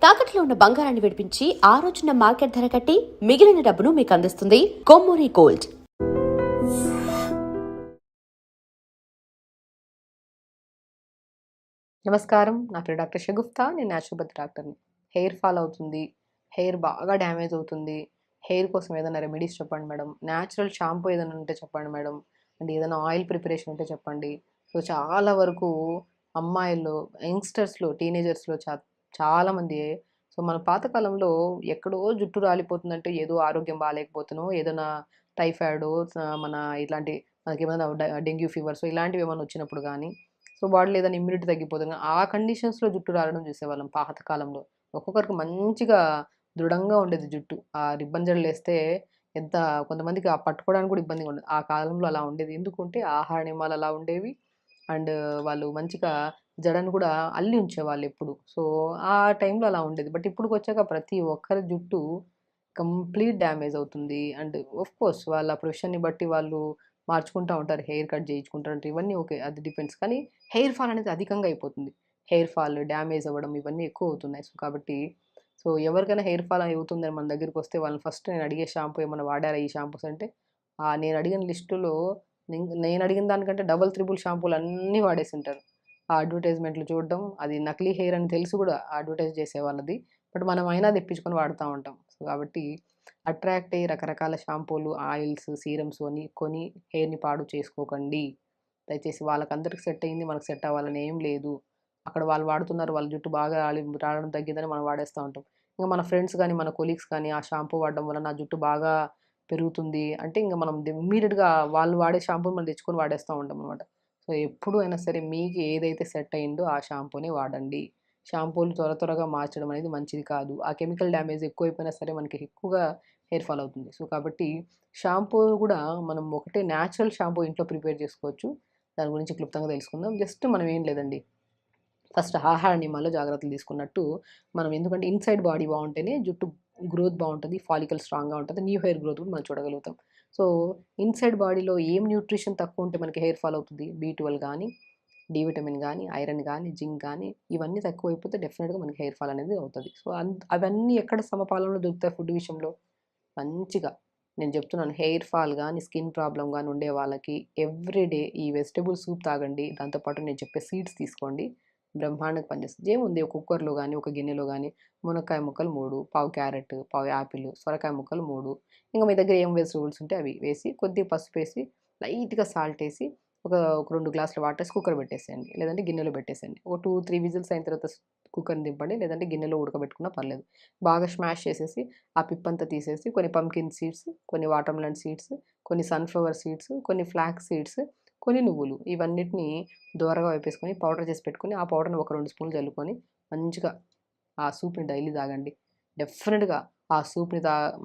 తాకట్లో ఉన్న బంగారాన్ని విడిపించి ఆ రోజున మార్కెట్ ధర కట్టి మిగిలిన డబ్బును మీకు అందిస్తుంది కొమ్మూరి గోల్డ్. నమస్కారం, నా పేరు డాక్టర్ షగుఫ్తా. నేను న్యాచురోపతి డాక్టర్ని. హెయిర్ ఫాల్ అవుతుంది, హెయిర్ బాగా డ్యామేజ్ అవుతుంది. హెయిర్ కోసం ఏదైనా రెమెడీస్ చెప్పండి మేడం. న్యాచురల్ షాంపూ ఏదైనా ఉంటే చెప్పండి మేడం. అండ్ ఏదైనా ఆయిల్ ప్రిపరేషన్ ఉంటే చెప్పండి. సో చాలా వరకు అమ్మాయిల్లో, యంగ్స్టర్స్లో, టీనేజర్స్లో చాలామంది మన పాతకాలంలో ఎక్కడో జుట్టు రాలిపోతుందంటే ఏదో ఆరోగ్యం బాగాలేకపోతున్నాం, ఏదైనా టైఫాయిడ్, మన ఇట్లాంటి మనకేమైనా డెంగ్యూ ఫీవర్స్ ఇలాంటివి ఏమైనా వచ్చినప్పుడు కానీ, సో బాడీలో ఏదైనా ఇమ్యూనిటీ తగ్గిపోతుంది. ఆ కండిషన్స్‌లో జుట్టు రాలడం చూసేవాళ్ళం పాత కాలంలో. ఒక్కొక్కరికి మంచిగా దృఢంగా ఉండేది జుట్టు. ఆ రిబ్బన్ జడలేస్తే ఎంత కొంతమందికి ఆ పట్టుకోవడానికి కూడా ఇబ్బందిగా ఉండేది. ఆ కాలంలో అలా ఉండేది. ఎందుకంటే ఆహార నియమాలు అలా ఉండేవి. అండ్ వాళ్ళు మంచిగా జడను కూడా అల్లి ఉంచేవాళ్ళెప్పుడు. సో, ఆ టైంలో అలా ఉండేది. బట్ ఇప్పుడుకొచ్చాక ప్రతి ఒక్కరి జుట్టు కంప్లీట్ డ్యామేజ్ అవుతుంది. అండ్ ఆఫ్‌కోర్స్ వాళ్ళ ప్రొఫెషన్‌ని బట్టి వాళ్ళు మార్చుకుంటా ఉంటారు. హెయిర్ కట్ చేయించుకుంటారు. ఇవన్నీ ఓకే. అది డిపెండ్స్. కానీ హెయిర్ ఫాల్ అనేది అధికంగా అయిపోతుంది. హెయిర్ ఫాల్, డ్యామేజ్ అవ్వడం ఇవన్నీ ఎక్కువవుతున్నాయి. సో, కాబట్టి ఎవరికైనా హెయిర్ ఫాల్ అవుతుందని మన దగ్గరికొస్తే వాళ్ళని ఫస్ట్ నేను అడిగే షాంపూ ఏమన్నా వాడారా ఈ షాంపూస్ అంటే, నేను అడిగిన లిస్టులో నేను అడిగిన దానికంటే డబుల్, త్రిబుల్ షాంపూలన్నీ వాడేసుంటారు. ఆ అడ్వర్‌టైజ్‌మెంట్‌లు చూడడం, అది నకిలీ హెయిర్ అని తెలిసి కూడా అడ్వర్‌టైజ్ చేసేవాళ్ళది. బట్ మనం అయినా తెప్పించుకొని వాడుతా ఉంటాం. సో, కాబట్టి అట్రాక్ట్ అయ్యి రకరకాల షాంపూలు, ఆయిల్స్, సీరమ్స్ అని కొని హెయిర్‌ని పాడు చేసుకోకండి. దయచేసి వాళ్ళకందరికి సెట్ అయింది మనకు సెట్ అవ్వాలని ఏం లేదు. అక్కడ వాళ్ళు వాడుతున్నారు, వాళ్ళ జుట్టు బాగా రాలడం తగ్గిందని మనం వాడేస్తా ఉంటాం. ఇంక మన ఫ్రెండ్స్ గానీ, మన కొలీగ్స్ కానీ ఆ షాంపూ వాడడం వల్ల నా జుట్టు బాగా పెరుగుతుంది అంటే ఇంక మనం ఇమ్మీడియేట్‌గా వాళ్ళు వాడే షాంపూని మనం తెచ్చుకొని వాడేస్తా ఉంటామనమాట. సో, ఎప్పుడు అయినా సరే మీకు ఏదైతే సెట్ అయిందో ఆ షాంపూనే వాడండి. షాంపూలు త్వరగా మార్చడం అనేది మంచిది కాదు. ఆ కెమికల్ డ్యామేజ్ ఎక్కువైపోయినా సరే మనకి ఎక్కువగా హెయిర్ ఫాల్ అవుతుంది. సో, కాబట్టి షాంపూ గూడా మనం ఒకటే న్యాచురల్ షాంపూ ఇంట్లో ప్రిపేర్ చేసుకోవచ్చు. దాని గురించి క్లుప్తంగా తెలుసుకుందాం. జస్ట్ మనం ఏం లేదండి. ఫస్ట్ ఆహార నియమాల్లో జాగ్రత్తలు తీసుకున్నట్టు మనం, ఎందుకంటే ఇన్‌సైడ్ బాడీ బావుంటేనే జుట్టు గ్రోత్ బావుంటది. ఫాలికల్ స్ట్రాంగ్‌గా ఉంటది. న్యూ హెయిర్ గ్రోత్ కూడా మనం చూడగలుగుతాం. సో, ఇన్‌సైడ్ బాడీలో ఏం న్యూట్రిషన్ తక్కువ ఉంటే మనకి హెయిర్ ఫాల్ అవుతది. బి12 గానీ, డి విటమిన్ గానీ, ఐరన్ గానీ, జింక్ గానీ ఇవన్నీ తక్కువైపోతే డెఫినిట్‌గా మనకి హెయిర్ ఫాల్ అనేది అవుతది. సో, అవన్నీ ఎక్కడ సమపాలంలో దొరుకుతాయి ఫుడ్ విషయంలో? మంచిగా నేను చెప్తున్నాను. హెయిర్ ఫాల్ గానీ, స్కిన్ ప్రాబ్లమ్ గానీ ఉండే వాళ్ళకి ఎవ్రీడే ఈ వెజిటబుల్ సూప్ తాగండి. దాంతో పాటు నేను చెప్పే సీడ్స్ తీసుకోండి. బ్రహ్మాండంగా పనిచేస్తది. ఏముంది ఒక కుక్కర్‌లో గానీ, ఒక గిన్నెలో గానీ మునక్కాయ ముక్కలు 3, పావు క్యారెట్, పావు యాపిల్, సొరకాయ ముక్కలు 3, ఇంక మీ దగ్గర ఏం వెజిటబుల్స్ ఉంటే అవి వేసి, కొద్దిగా పసుపేసి, లైట్‌గా సాల్టేసి, ఒక ఒక 2 గ్లాసుల వాటరేసి కుక్కర్ పెట్టేసేయండి. లేదంటే గిన్నెలో పెట్టేసేయండి. ఒక 2, 3 విజిల్స్ అయిన తర్వాత కుక్కర్‌ని దింపండి. లేదంటే గిన్నెలో ఉడకబెట్టుకున్నా పర్లేదు. బాగా స్మాష్ చేసేసి, ఆ పిప్పంతా తీసేసి, కొన్ని పంకిన్ సీడ్స్, కొన్ని వాటర్‌మెలన్ సీడ్స్, కొన్ని సన్‌ఫ్లవర్ సీడ్స్, కొన్ని ఫ్లాక్స్ సీడ్స్, కొన్ని నువ్వులు ఇవన్నిటిని దోరగా వేపేసుకొని పౌడర్ చేసి పెట్టుకొని, ఆ పౌడర్‌ని ఒక 2 స్పూన్లు జల్లుకొని మంచిగా ఆ సూప్‌ని డైలీ తాగండి. డెఫినిట్‌గా ఆ సూప్‌ని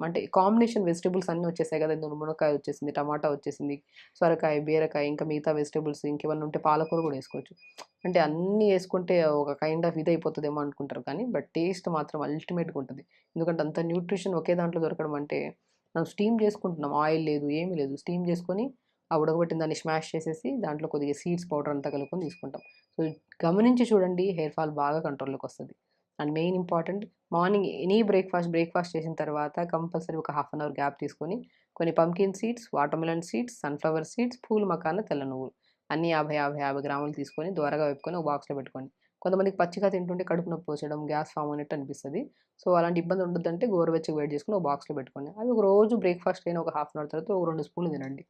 అంటే కాంబినేషన్ వెజిటబుల్స్ అన్నీ వచ్చేసాయి కదా! ఇందులో మునక్కాయ వచ్చేసింది, టమాటా వచ్చేసింది, సొరకాయ, బీరకాయ, ఇంకా మిగతా వెజిటబుల్స్ ఇంకేమన్నా ఉంటే పాలకూర కూడా ఏసుకోవచ్చు. అంటే అన్నీ ఏసుకుంటే ఒక కైండ్ ఆఫ్ ఇదయిపోతదేమో అనుకుంటారు కానీ, బట్ టేస్ట్ మాత్రం అల్టిమేట్‌గా ఉంటది. ఎందుకంటే అంత న్యూట్రిషన్ ఒకే దాంట్లో దొరకడం అంటే, మనం స్టీమ్ చేసుకుంటున్నాం. ఆయిల్ లేదు, ఏమి లేదు. స్టీమ్ చేసుకొని, ఆ ఉడకబెట్టిన దాన్ని స్మాష్ చేసేసి, దాంట్లో కొద్దిగా సీడ్స్ పౌడర్ అంతా కలుపుకొని తీసుకుంటాం. సో, గమనించి చూడండి, హెయిర్ ఫాల్ బాగా కంట్రోల్‌లోకొస్తది. And main important, morning any breakfast చేసిన తర్వాత కంపల్సరీ ఒక హాఫ్ అన్ అవర్ గ్యాప్ తీసుకొని, కొన్ని pumpkin seeds, watermelon seeds, sunflower seeds, pool makhana, తెల్ల నువ్వులు అన్నీ 50 గ్రాములు తీసుకొని దోరగా వేపుకొని ఒక బాక్స్‌లో పెట్టుకోండి. కొంతమందికి పచ్చిగా తింటుంటే కడుపు నొప్పి వచ్చేయడం, గ్యాస్ ఫార్మ్ అయినట్టు అనిపిస్తది. సో, అలాంటి ఇబ్బంది ఉండొద్దంటే గోరువెచ్చగా వేడి చేసుకొని ఒక బాక్స్‌లో పెట్టుకోండి. అవి ఒక రోజు బ్రేక్‌ఫాస్ట్ అయిన ఒక హాఫ్ అన్ అవర్ తర్వాత ఒక 2 స్పూన్లు తినండి.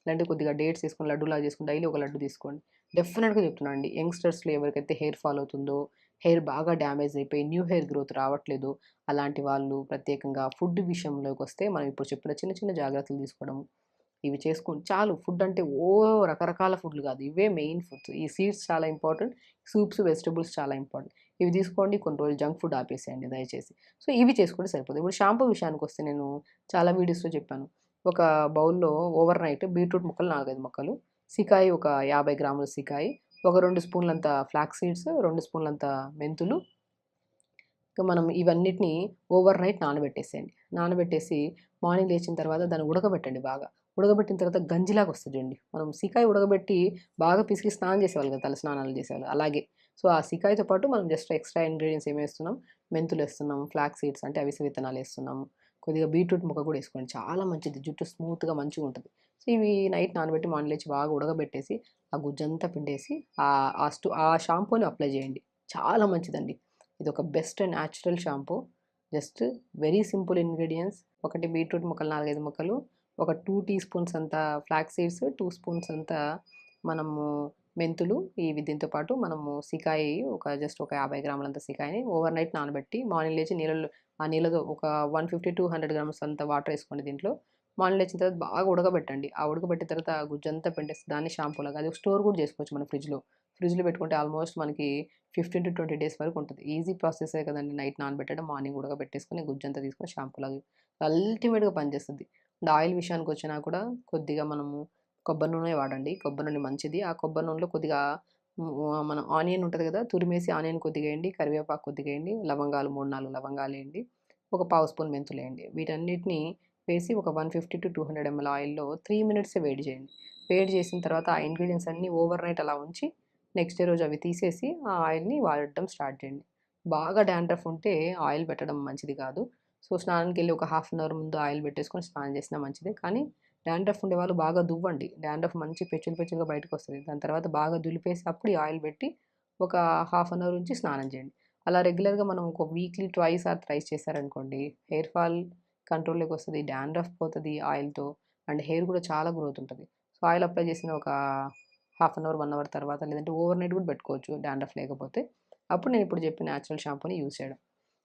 లేదంటే కొద్దిగా డేట్స్ తీసుకొని లడ్డూలాగా చేసుకొని డైలీ ఒక లడ్డు తీసుకోండి. డెఫినిట్‌గా చెప్తున్నానండి. యంగ్‌స్టర్స్‌లో ఎవరికైతే హెయిర్ ఫాల్ అవుతుందో, హెయిర్ బాగా డ్యామేజ్ అయిపోయి న్యూ హెయిర్ గ్రోత్ రావట్లేదు, అలాంటి వాళ్ళు ప్రత్యేకంగా ఫుడ్ విషయంలోకొస్తే మనం ఇప్పుడు చెప్పిన చిన్న చిన్న జాగ్రత్తలు తీసుకోవడం, ఇవి చేసుకోండి చాలు. ఫుడ్ అంటే రకరకాల ఫుడ్‌లు కాదు. ఇవే మెయిన్ ఫుడ్స్. ఈ సీడ్స్ చాలా ఇంపార్టెంట్. సూప్స్, వెజిటబుల్స్ చాలా ఇంపార్టెంట్. ఇవి తీసుకోండి. కొన్ని రోజులు జంక్ ఫుడ్ ఆపేసేయండి దయచేసి. సో, ఇవి చేసుకుంటే సరిపోతుంది. ఇప్పుడు షాంపూ విషయానికొస్తే నేను చాలా వీడియోస్‌లో చెప్పాను. ఒక బౌల్‌లో ఓవర్ నైట్ బీట్రూట్ ముక్కలు 4, 5 ముక్కలు, సికాయి ఒక 50 గ్రాముల సికాయి, ఒక 2 స్పూన్లంత ఫ్లాక్స్ సీడ్స్, 2 స్పూన్లంత మెంతులు, ఇక మనం ఇవన్నిటిని ఓవర్ నైట్ నానబెట్టేసేయండి. నానబెట్టేసి మార్నింగ్ లేచిన తర్వాత దాన్ని ఉడకబెట్టండి బాగా. ఉడకబెట్టిన తర్వాత గంజిలాగా వస్తుంది చూడండి. మనం సీకాయ ఉడకబెట్టి బాగా పిసికి స్నానం చేసేవాళ్ళు కదా, తల స్నానాలు చేసేవాళ్ళు అలాగే. సో ఆ సీకాయతో పాటు మనం జస్ట్ ఎక్స్ట్రా ఇంగ్రీడియంట్స్ ఏమేస్తున్నాం, మెంతులు వేస్తున్నాం, ఫ్లాక్స్ సీడ్స్ అంటే అవిసె విత్తనాలు వేస్తున్నాము, కొద్దిగా బీట్రూట్ ముక్క కూడా వేసుకోండి, చాలా మంచిది, జుట్టు స్మూత్గా మంచిగా ఉంటుంది. సో ఇవి నైట్ నానబెట్టి మార్నింగ్ లేచి బాగా ఉడకబెట్టేసి ఆ గుజ్జంతా పిండేసి ఆ షాంపూని అప్లై చేయండి, చాలా మంచిదండి. ఇది ఒక best natural shampoo. Just very simple ingredients. ఒకటి బీట్రూట్ ముక్కలు 4-5 ముక్కలు, ఒక 2 టీ స్పూన్స్ అంత ఫ్లాక్స్ సీడ్స్, 2 స్పూన్స్ అంత మనము మెంతులు, ఇవి దీంతో పాటు మనము సీకాయ జస్ట్ ఒక 50 గ్రాములంత సీకాయని ఓవర్ నైట్ నానబెట్టి మార్నింగ్ లేచి ఆ నీళ్ళతో ఒక 150-200 గ్రామ్స్ అంత వాటర్ వేసుకోండి దీంట్లో. మార్నింగ్ లేచిన తర్వాత బాగా ఉడకబెట్టండి. ఆ ఉడకబెట్టిన తర్వాత ఆ గుజ్జంతా పిండేసి దాన్ని షాంపూలాగా అది స్టోర్ కూడా చేసుకోవచ్చు మనం ఫ్రిడ్జ్లో పెట్టుకుంటే ఆల్మోస్ట్ మనకి 15-20 డేస్ వరకు ఉంటుంది. ఈజీ ప్రాసెసే కదండి. నైట్ నానబెట్టడం, మార్నింగ్ ఉడకబెట్టేసుకొని గుజ్జంతా తీసుకొని షాంపూలాగా అల్టిమేట్గా పనిచేస్తుంది. అండ్ ఆయిల్ విషయానికి వచ్చినా కూడా కొద్దిగా మనము కొబ్బరి నూనె వాడండి. కొబ్బరి నూనె మంచిది. ఆ కొబ్బరి నూనెలో కొద్దిగా మన ఆనియన్ ఉంటుంది కదా, తురిమేసి ఆనియన్ కొద్దిగా వేయండి, కరివేపాకు కొద్దిగా వేయండి, లవంగాలు 3-4 లవంగాలు వేయండి, ఒక పావు స్పూన్ మెంతులు వేయండి. వీటన్నిటిని వేసి ఒక 150-200 ml ఆయిల్లో 3 minutes వేడి చేయండి. వేడి చేసిన తర్వాత ఆ ఇంగ్రీడియంట్స్ అన్నీ ఓవర్ నైట్ అలా ఉంచి నెక్స్ట్ డే రోజు అవి తీసేసి ఆ ఆయిల్ని వాడటం స్టార్ట్ చేయండి. బాగా డాండ్రఫ్ ఉంటే ఆయిల్ పెట్టడం మంచిది కాదు. సో స్నానానికి వెళ్ళి ఒక హాఫ్ అన్ అవర్ ముందు ఆయిల్ పెట్టేసుకొని స్నానం చేసినా మంచిదే. కానీ డాండ్రఫ్ ఉండే వాళ్ళు బాగా దువ్వండి. డాండ్రఫ్ మంచి పెచ్చులుగా బయటకు వస్తుంది. దాని తర్వాత బాగా దులిపేసి అప్పుడు ఈ ఆయిల్ పెట్టి ఒక హాఫ్ అన్ అవర్ ఉంచి స్నానం చేయండి. అలా రెగ్యులర్గా మనం ఒక వీక్లీ 2 or 3 చేశారనుకోండి, హెయిర్ ఫాల్ కంట్రోల్లోకి వస్తుంది, డాండ్రఫ్ పోతుంది ఆయిల్తో, అండ్ హెయిర్ కూడా చాలా గ్రోత్ ఉంటుంది. సో ఆయిల్ అప్లై చేసిన ఒక హాఫ్ అన్ అవర్ 1 hour తర్వాత, లేదంటే ఓవర్ నైట్ కూడా పెట్టుకోవచ్చు డాండ్రఫ్ లేకపోతే. అప్పుడు నేను ఇప్పుడు చెప్పిన న్యాచురల్ షాంపూని యూజ్ చేయడం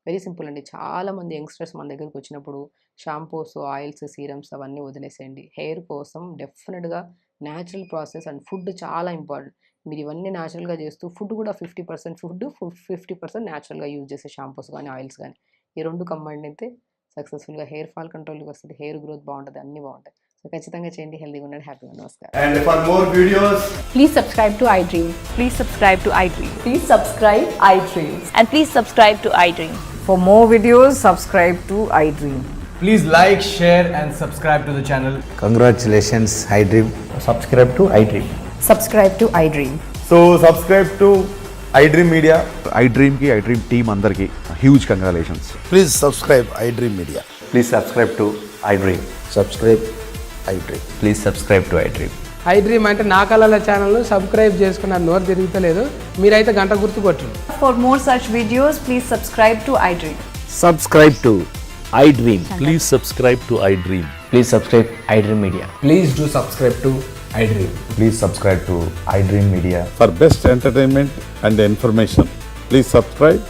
వెరీ సింపుల్ అండి. చాలామంది యంగ్స్టర్స్ మన దగ్గరికి వచ్చినప్పుడు షాంపూస్, ఆయిల్స్, సీరమ్స్ అవన్నీ వదిలేసేయండి. హెయిర్ కోసం డెఫినెట్గా న్యాచురల్ ప్రాసెస్ అండ్ ఫుడ్ చాలా ఇంపార్టెంట్. మీరు ఇవన్నీ న్యాచురల్గా చేస్తూ ఫుడ్ కూడా 50% ఫుడ్, 50% న్యాచురల్గా యూజ్ చేసే షాంపూస్ కానీ ఆయిల్స్ కానీ, ఈ 2 కంబైండ్ అయితే సక్సెస్ఫుల్గా హెయిర్ ఫాల్ కంట్రోల్కి వస్తుంది, హెయిర్ గ్రోత్ బాగుంటుంది, అన్నీ బాగుంటాయి. సో ఖచ్చితంగా చేయండి. హెల్తీగా ఉండండి, హ్యాపీగా ఉండండి. నమస్కారం. And for more videos, Please subscribe to iDream. Please subscribe to iDream. Please subscribe iDream. And please subscribe to iDream. For more videos, subscribe to iDream. please like, share and subscribe to the channel. Congratulations, iDream. subscribe to iDream. Subscribe to iDream. So subscribe to iDream Media. iDream team అందరికి huge congratulations. Please subscribe iDream Media. Please subscribe to iDream. Subscribe iDream. Please subscribe to iDream. iDream అంటే నా కళల ఛానల్ను subscribe చేసుకున్న నోరు తిరుగుతలేదు, మీరైతే గంట గుర్తు కొట్టండి. For more such videos, please subscribe to iDream. Subscribe to iDream. Please subscribe to iDream. Please subscribe iDream Media. Please do subscribe to iDream. Please subscribe to iDream Media. For best entertainment and information, please subscribe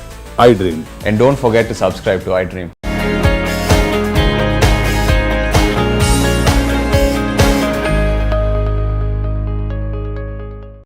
iDream. And don't forget to subscribe to iDream.